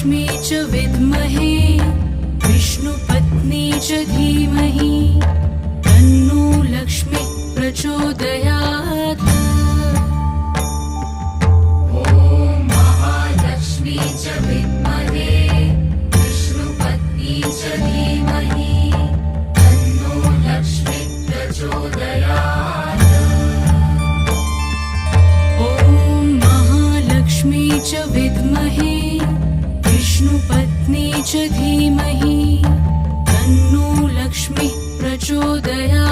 महालक्ष्मी च विद्महे विष्णुपत्नी च धीमहि तन्नो लक्ष्मी प्रचोदयात्। ॐ महालक्ष्मी च विद्महे विष्णुपत्नी च धीमहि तन्नो लक्ष्मी प्रचोदयात्। ॐ महालक्ष्मी च विद्महे विष्णुपत्नी च धीमहि तन्नो लक्ष्मी प्रचोदयात्।